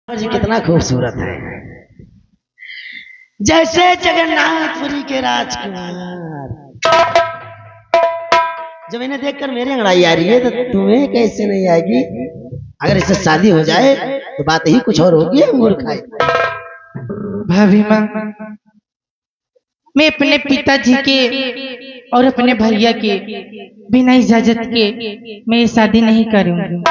जी कितना खूबसूरत है, जैसे जगन्नाथपुरी के राजकुमार। जब इन्हें देखकर मेरी अंगड़ाई आ रही है तो तुम्हें कैसे नहीं आएगी? अगर इससे शादी हो जाए तो बात ही कुछ और होगी। मूर्ख है। भाभी माँ, मैं अपने पिताजी के और अपने भैया के बिना इजाजत के मैं ये शादी नहीं करूंगी।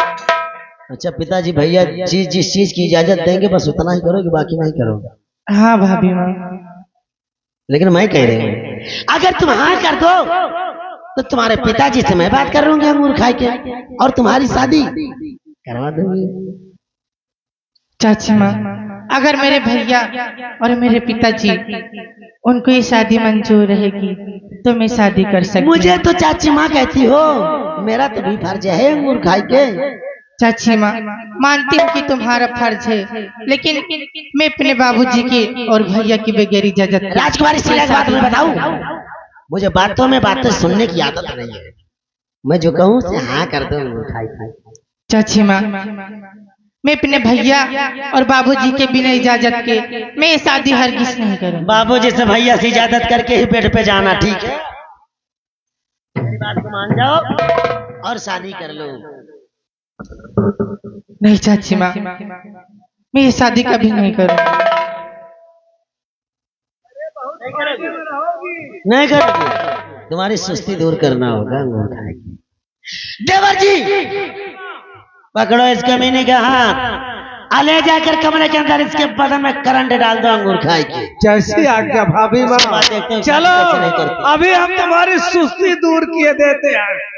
अच्छा, पिताजी भैया जिस चीज की इजाजत देंगे बस उतना ही करोगे, बाकी नहीं करोगे? हाँ भाभी माँ। लेकिन मैं कह रही हूँ अगर तुम हाँ कर दो तो तुम्हारे पिताजी से मैं बात कर लूंगी अंगूर खाए के और तुम्हारी शादी करवा दूंगी। चाची माँ, अगर मेरे भैया और मेरे पिताजी उनको ये शादी मंजूर रहेगी तो मैं शादी कर सकती। मुझे तो चाची माँ कहती हो, मेरा तो भी फर्ज है अंगूर खाए के। चाची माँ, मानती हूँ कि तुम्हारा फर्ज है, लेकिन मैं अपने बाबूजी के और भैया की बगैर इजाजत राजकुमारी सीधा बात में बताऊं, मुझे बातों में बातें सुनने की आदत नहीं है। मैं जो कहूँ से हाँ कर दो अंगूर खाए खाए। चाची माँ, मैं अपने भैया और बाबूजी के बिना इजाजत के मैं ये शादी हरगिज नहीं करूँ। बाबूजी से भैया से इजाजत करके ही पेट पे जाना, ठीक है? मेरी बात को मान जाओ और शादी कर लो। नहीं चाची माँ, मैं ये शादी कभी नहीं करूँगी। नहीं करोगे? तुम्हारी सुस्ती दूर करना होगा अंगूर खाए के। देवर जी, पकड़ो इस कमीने का हाथ, ले जाकर कमरे के अंदर इसके बदन में करंट डाल दो अंगूर खाए के। जैसी आज्ञा भाभी माँ। चलो अभी हम तुम्हारी सुस्ती दूर किए देते हैं।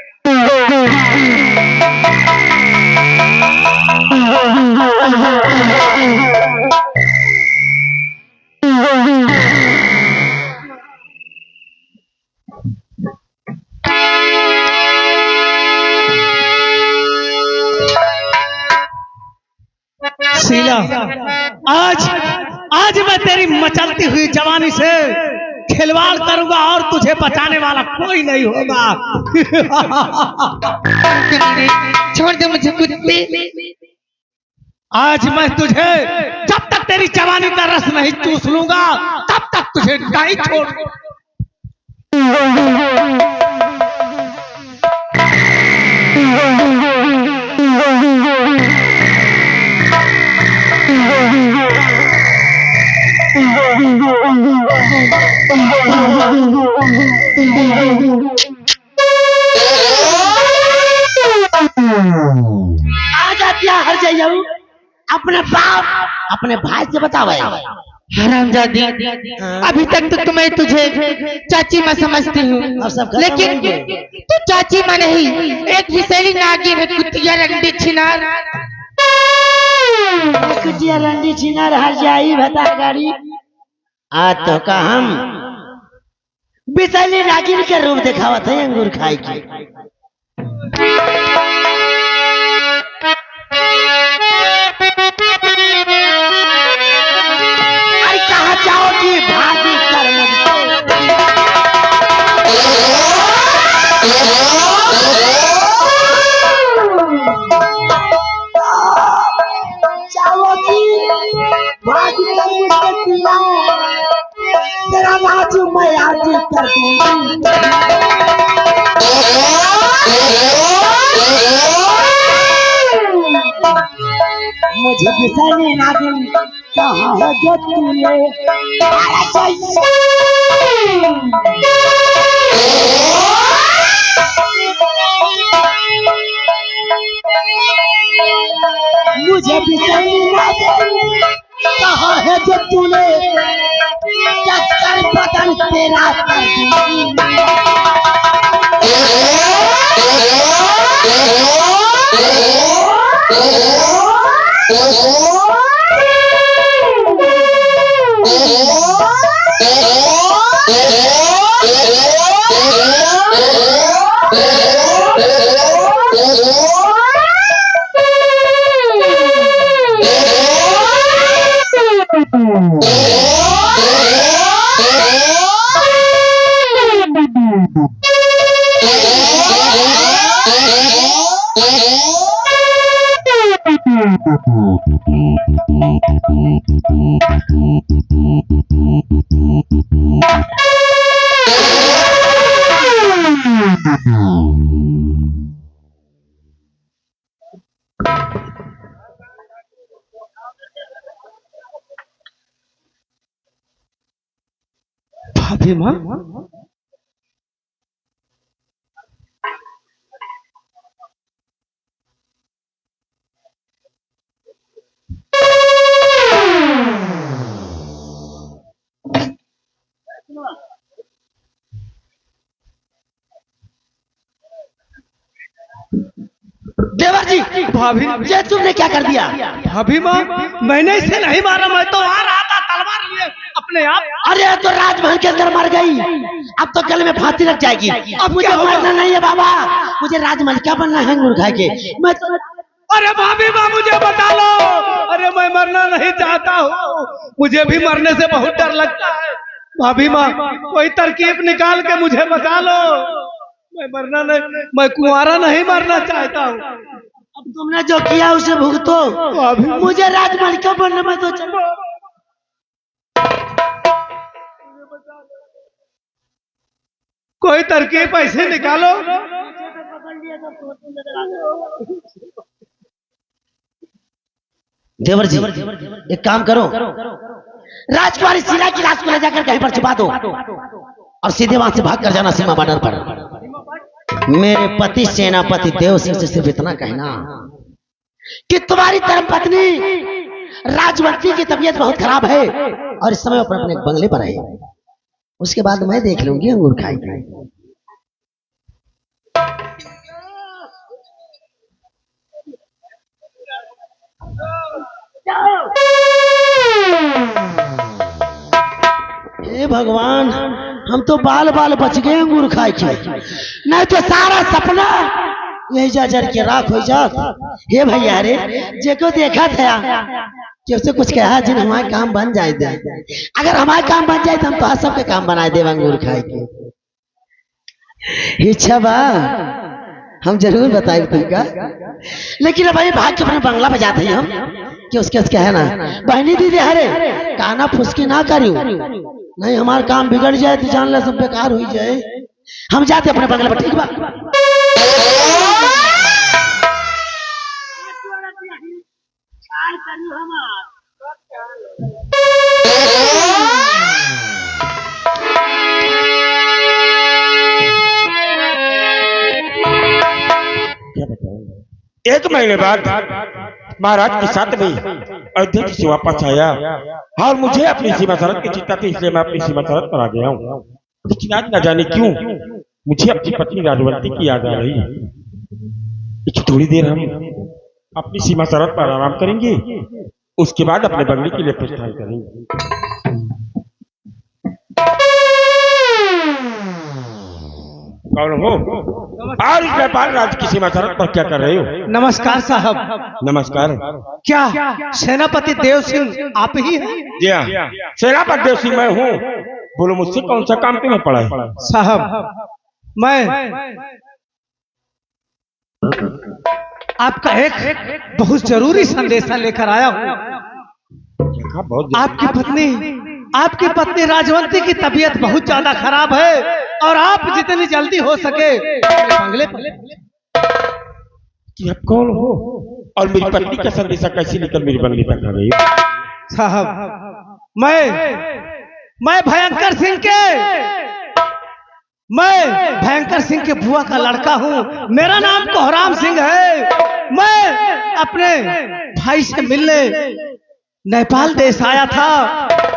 शीला, आज मैं तेरी मचलती हुई जवानी से खिलवाड़ करूंगा और तुझे बचाने वाला कोई नहीं होगा। छोड़ दे मुझे कुत्ते। आज मैं तुझे जब तक तेरी जवानी का रस नहीं चूस लूंगा तब तक तुझे नहीं छोड़। हर जाइए अपने बाप अपने भाई से बतावे। हरामजादी, अभी तक तो तुम्हें तुझे चाची माँ समझती हूँ, लेकिन तू चाची माँ नहीं, एक विषैली नागिन है, कुतिया रंडी छिनार। कुटिया रंडी छिनार हर जाई बता गाड़ी। आज तो का हम विषैली नागिन के रूप दिखावत है अंगूर खाए की। अरे कहाँ जाओगी भागी कर जाओगी भागी कर मुझसे पिला, तेरा लाज मैं आज कर दूंगी। मुझे विषैली नागिन कहाँ है जो तूने मुझे विषैली नागिन कहाँ है जो तूने कर बदन तेरा कर दूंगी। भाभी माँ, देवर जी, भाभी, ये तुमने क्या कर दिया? भाभी माँ, मैंने इसे नहीं मारा, मैं तो आ रहा था तलवार लिए अपने आप। अरे तो राजमहल के अंदर मर गई, अब तो गले में फांसी लग जाएगी। अब मुझे क्या होगा? मरना नहीं है बाबा, मुझे राजमहल क्या बनना है अंगूर खा के। मैं तो अरे भाभी माँ, मुझे बता लो। अरे मैं मरना नहीं चाहता हूँ, मुझे भी मरने से बहुत डर लगता है। भाभी माँ, कोई तरकीब निकाल के मुझे बता लो। मैं मरना नहीं, मैं कुंवारा नहीं मरना चाहता हूँ। अब तुमने जो किया उसे भुगतो। मुझे राजमहल क्यों बनना, मैं तो चलो। कोई तरकीब ऐसे निकालो। देवर जी, एक काम करो, राजकुमारी शीला की लाश को ले जाकर कहीं पर छुपा दो और सीधे वहां से भाग कर जाना सीमा बॉर्डर पर। मेरे पति सेनापति देव सिंह से सिर्फ इतना कहना कि तुम्हारी धर्मपत्नी राजवंती की तबीयत बहुत खराब है और इस समय अपने अपने बंगले पर है। उसके बाद मैं देख लूंगी अंगूर खाएगी। हे भगवान, हम तो बाल बाल बच गए अंगूर खाए के, नहीं तो सारा सपना यही जा जर के राख हो जात। हे भैया रे, जेको देखा था कि उसे कुछ कहा जिन हमारे काम बन जाए दे। अगर हमारे काम बन जाए तो हम तो सबके काम बनाए दे अंगूर खाए के। इच्छा बा हम जरूर बताए तुमका, लेकिन भाई भाग के अपने बंगला पे जाते हैं हम कि उसके है ना बहनी दीदी हरे काना फुसकी ना करियो, नहीं हमारा काम बिगड़ जाए तो जान ले सब बेकार हो जाए। हम जाते अपने बंगले पर, ठीक बा। एक महीने बाद महाराज के साथ में अयोध्या से वापस आया और मुझे अपनी सीमा सरहद की चिंता थी, इसलिए मैं अपनी सीमा सरहद पर आ गया हूँ। लेकिन आज न जाने क्यों मुझे अपनी पत्नी राजवंती की याद आ रही है। कि थोड़ी देर हम अपनी सीमा सरहद पर आराम करेंगे, उसके बाद अपने बंगले के लिए प्रस्थान करेंगे। कौन हो और इस व्यापार राज की सीमा सरहद पर क्या कर रहे हो? नमस्कार साहब। नमस्कार। क्या सेनापति देव सिंह आप ही हैं? जी हाँ, सेनापति देव सिंह मैं हूँ। बोलो मुझसे कौन सा काम तुम्हें पड़ा है? साहब, मैं आपका एक बहुत जरूरी संदेशा लेकर आया हूँ। आपकी पत्नी राजवंती की तबीयत बहुत ज्यादा खराब है और आप जितनी जल्दी हो सके बंगले पर। कि आप कौन हो और मेरी पत्नी का संदेशा कैसे लेकर मेरे बंगले तक आ रही हो? साहब, मैं भयंकर सिंह के बुआ का लड़का हूँ। मेरा नाम कोहराम सिंह है। मैं अपने भाई से मिलने नेपाल देश आया था,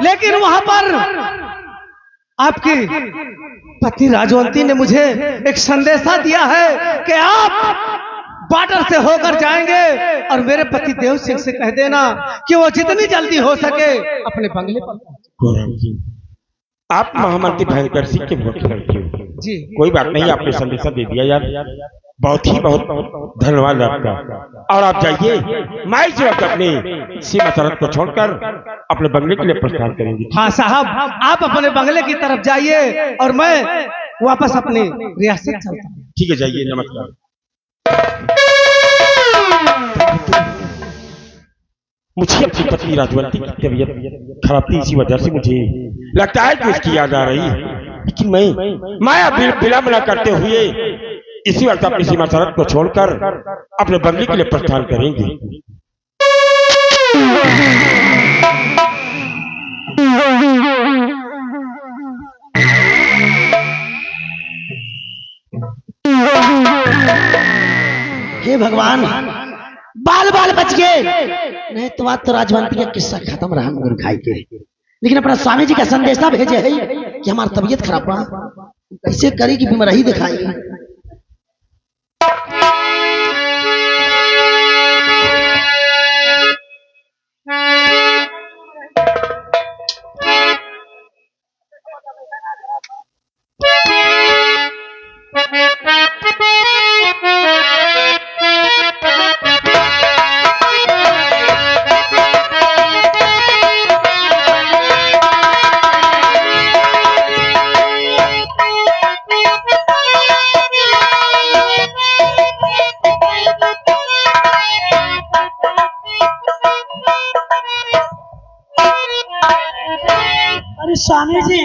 लेकिन वहां पर आपकी पत्नी राजवंती ने मुझे एक संदेशा दिया है कि आप बॉर्डर से होकर जाएंगे और मेरे पति देव सिंह से कह देना कि वो जितनी जल्दी हो सके अपने बंगले पर। कोहराम सिंह, आप महामंत्री भयंकर सिंह के बुआ के लड़के हो जी। कोई बात नहीं, आपने संदेशा दे दिया यार, बहुत धन्यवाद आपका। और आप जाइए, मैं इस वक्त अपनी सीमा सरहद को छोड़कर अपने बंगले के लिए प्रस्थान करेंगे। हाँ साहब, आप अपने बंगले की तरफ जाइए और मैं वापस अपनी रियासत चलता हूँ। ठीक है, जाइए। नमस्कार। मुझे अपनी पत्नी राजवंती की तबीयत खराब थी, इसी वजह से मुझे लगता है कि उसकी याद आ रही है। लेकिन मैं विलंब करते हुए इसी वक्त अपनी सीमा सरहद को छोड़कर अपने बंगले के लिए प्रस्थान करेंगे। हे भगवान, बाल बाल बच गए, नहीं तो बात तो राजवंती का किस्सा खत्म रहा मगर खाई के। लेकिन अपना स्वामी जी का संदेशा भेजे है कि हमारी तबीयत खराब बा, कैसे करी कि बीमारी दिखाई। अरे स्वामी जी,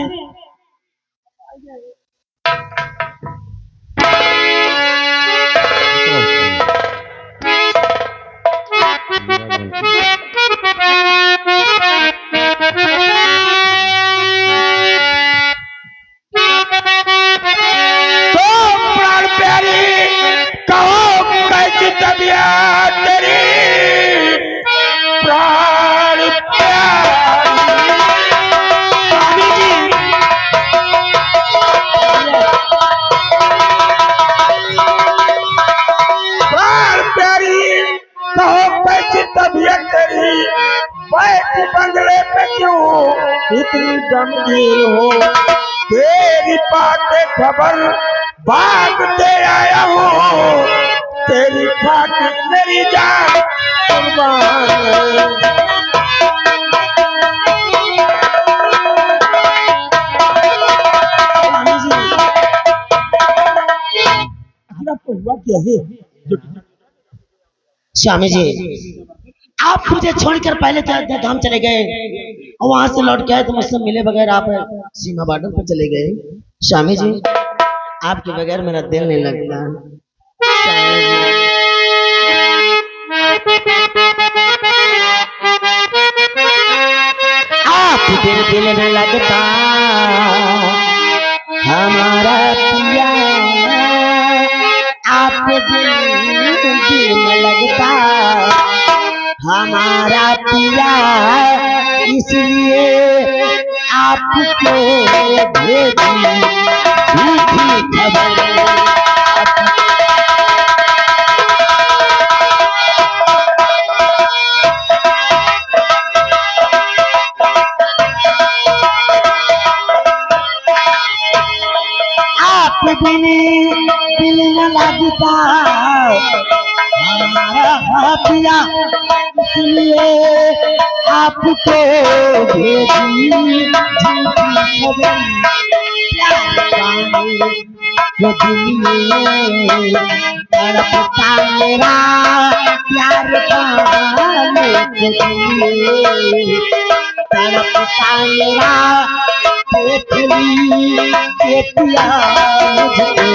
बंगले पे क्यों इतनी गंभीर हो? तेरी बातें खबर भागते आया हूँ, तेरी खातिर मेरी जान कुर्बान है। आपको हुआ क्या है? स्वामी जी, आप मुझे छोड़कर पहले धाम चले गए और वहां से लौट के आए तो मुझसे मिले बगैर आप सीमा बॉर्डर पर चले गए। स्वामी जी, आपके बगैर मेरा दिल नहीं लगता। स्वामी जी, आप बिन दिल न लगता हमारा पिया, आप बिन दिल न लगता हमारा पिया, इसलिए आपको भेजी झूठी खबर। आप बिन दिल न लगता हमारा पिया, इसलिए आपको भेजी झूठी खबर। वो दिल तड़पता मेरा प्यार पाने के लिए, तड़पता मेरा पेटली के पिया, मुझको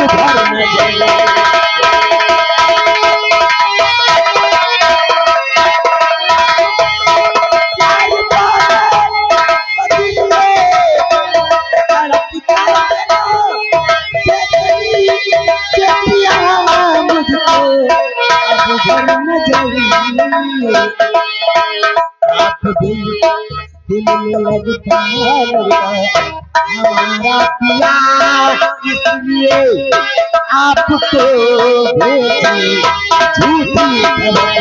घर न जले। आप दिल में लगता हमारा पिया, इसलिए आपको भेजी झूठी खबर।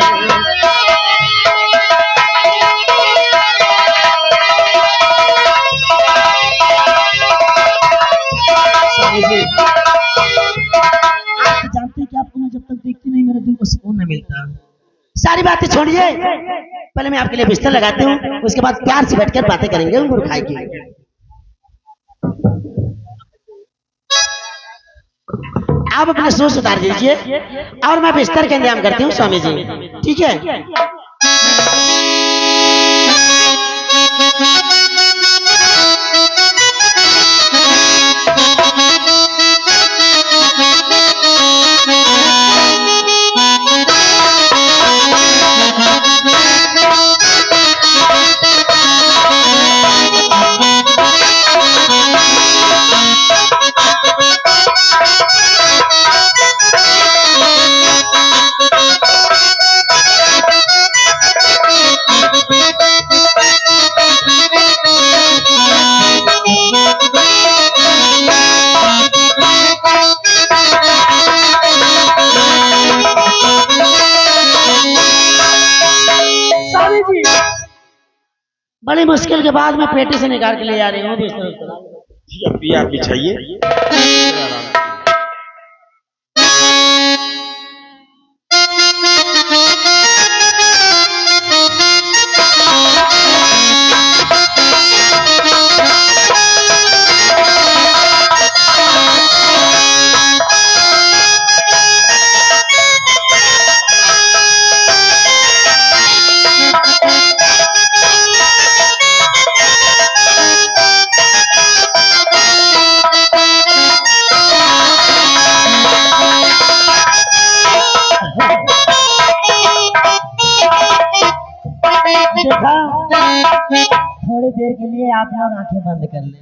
आप जानते कि आपको मैं जब तक देखती नहीं मेरे दिल को सुकून नहीं मिलता। सारी बातें छोड़िए, पहले मैं आपके लिए बिस्तर लगाती हूँ, उसके बाद प्यार से बैठकर बातें करेंगे अंगूर खाए की। आप अपना सोच उतार दीजिए और मैं बिस्तर का इंतजाम करती हूँ स्वामी जी, ठीक है? बड़ी मुश्किल के बाद मैं पेटी से निकाल के ले आ रही हूँ जी अब भी आप बिछाइए। थोड़ी देर के लिए आप लोग आंखें बंद कर ले।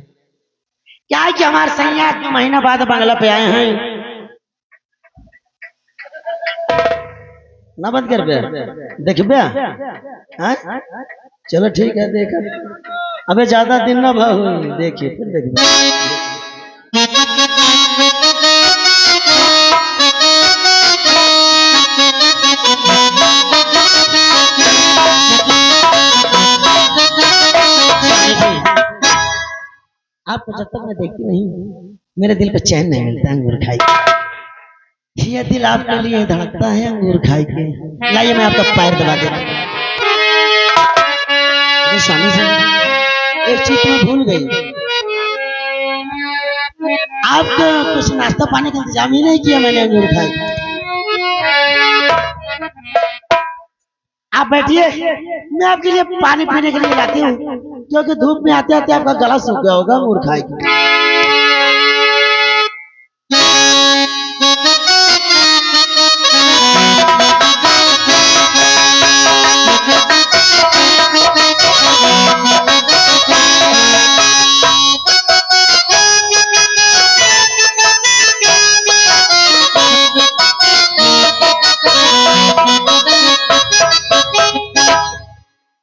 क्या है कि हमारे सैया 2 महीना बाद बंगला पे आए हैं। ना बंद कर बे, देख बे। चलो ठीक है, देख। अबे ज्यादा दिन ना भाव, देखिए फिर देखिए। आपको जब तक मैं देखती नहीं मेरे दिल को चैन नहीं मिलता अंगूर खाई के। ये दिल आपके लिए धड़कता है अंगूर खाई के। लाइए मैं आपका पैर दबा देता हूँ। स्वामी जी एक चीज मैं भूल गई, आपको कुछ नाश्ता पानी का इंतजाम ही नहीं किया मैंने अंगूर खाई। आप बैठिए, मैं आपके लिए पानी पीने के लिए लाती हूँ, क्योंकि धूप में आते आते आपका गला सूख गया होगा अंगूर खाई के।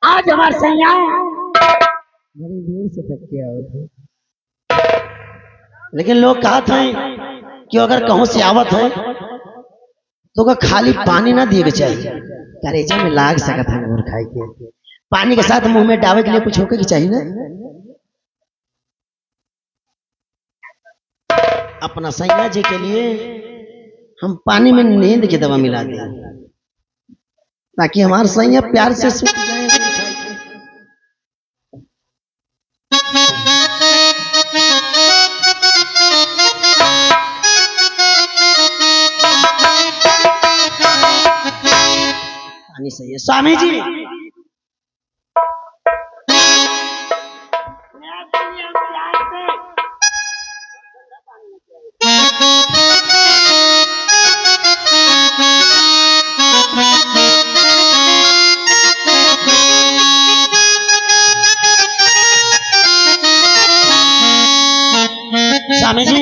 आज हमारे सैया बड़ी दूर से थक के आए थे, लेकिन लोग कहा थे कि अगर कहूं से आवत है तो का खाली पानी ना दिए के चाहिए, करेजा में लाग सकत है अंगूर खाई के। पानी के साथ मुंह में डावे के लिए कुछ होके के चाहिए ना। अपना सैया जी के लिए हम पानी में नींद की दवा मिला दिया, ताकि हमारे सैया प्यार से सूख जाए। पानी सही है स्वामी जी। स्वामी जी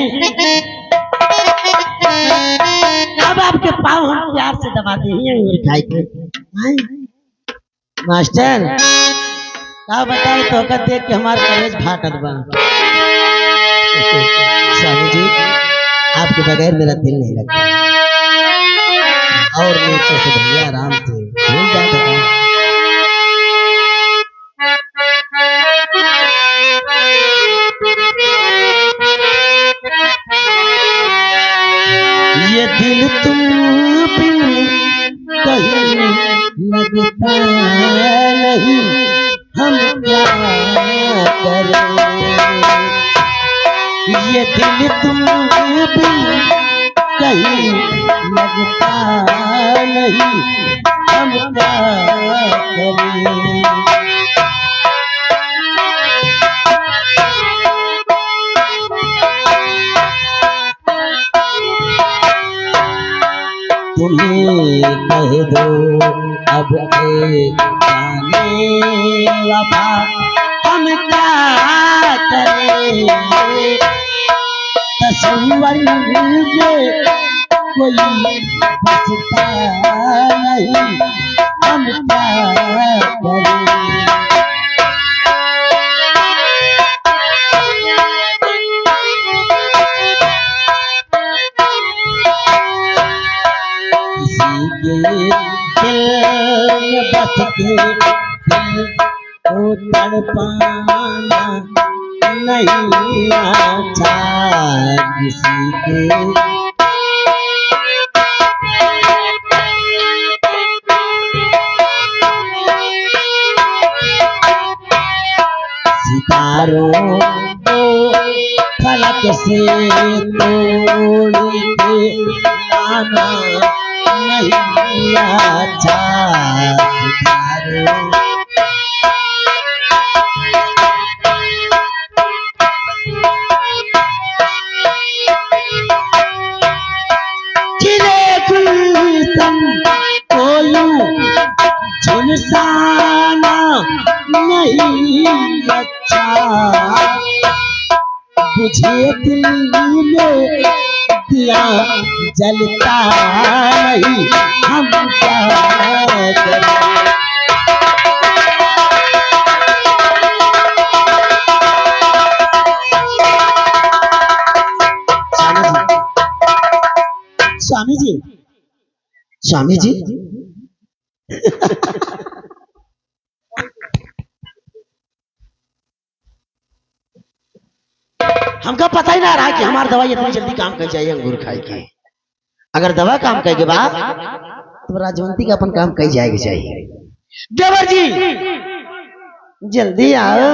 अब आपके पाँव हम प्यार से दबाते हैं अंगूर खाई के। मास्टर क्या बताए तो का देख के हमारे कॉलेज फाटत बा। स्वामी जी आपके बगैर मेरा दिल नहीं लगता, और नीचे से भैया आराम से भूल जाता था। ये दिल तुम बिन कहीं लगता नहीं, हम क्या करें। ये दिल तुम बिन कहीं लगता नहीं, हम क्या करें। तुम्हें कह दो अब जाने वफा, हम क्या करें। तस्वर में कोई बसता नहीं, हम क्या करें। बस के दिल को तड़पाना नहीं अच्छा किसी के। सितारों को फलक से तोड़ के लाना नहीं अच्छा सितारों। खिले गुलशन को यूं झुलसाना नहीं अच्छा, बुझे दिल में दिया जलता नहीं, हम क्या करें। स्वामी जी, स्वामी जी, हमका पता ही ना रहा कि हमारी दवाई इतनी जल्दी काम कर जाए अंगूर खाए के। अगर दवा काम करे के बाद तो राजवंती का अपन काम कर जाएगा चाहिए। देवर जी जल्दी आओ।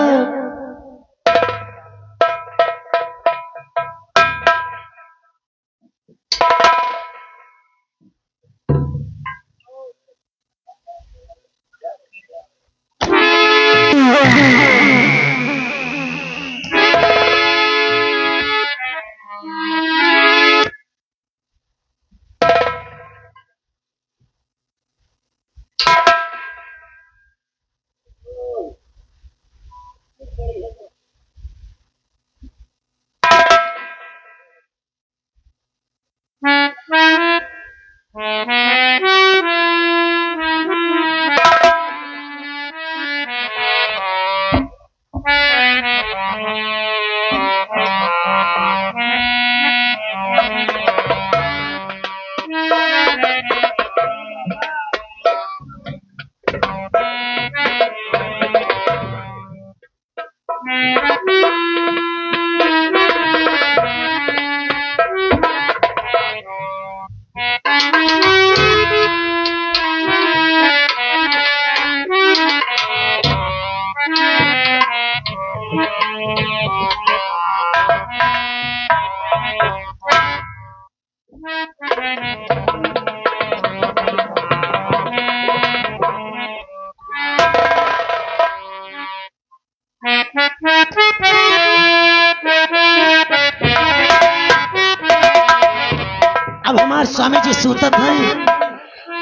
अब हमारे स्वामी जी सूतत हैं,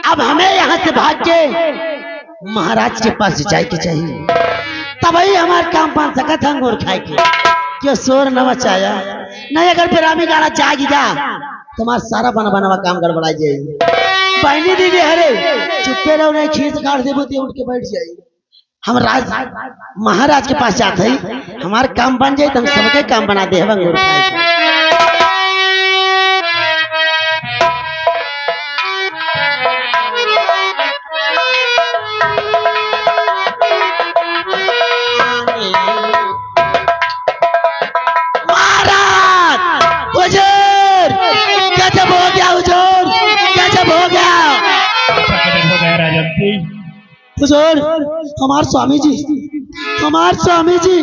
अब हमें यहाँ से भाग के महाराज के पास जाए के चाहिए, तभी हमारे काम बन सकत है अंगूर खाए के। क्यों शोर न मचाया, नहीं अगर फिर आमी गाना जागी जा तुम्हारा सारा बना बनावा काम गड़बड़ा जाएगी। बहनी दीदी अरे चुप्पे रहो, नहीं खींच काट देबो तो उठ के बैठ जाएगी। हम राज महाराज के पास जाते हैं, हमारे काम बन जाए तो हम सबके काम बना दे अंगूर खाए के। हुजूर हमारे स्वामी जी, हमारे स्वामी जी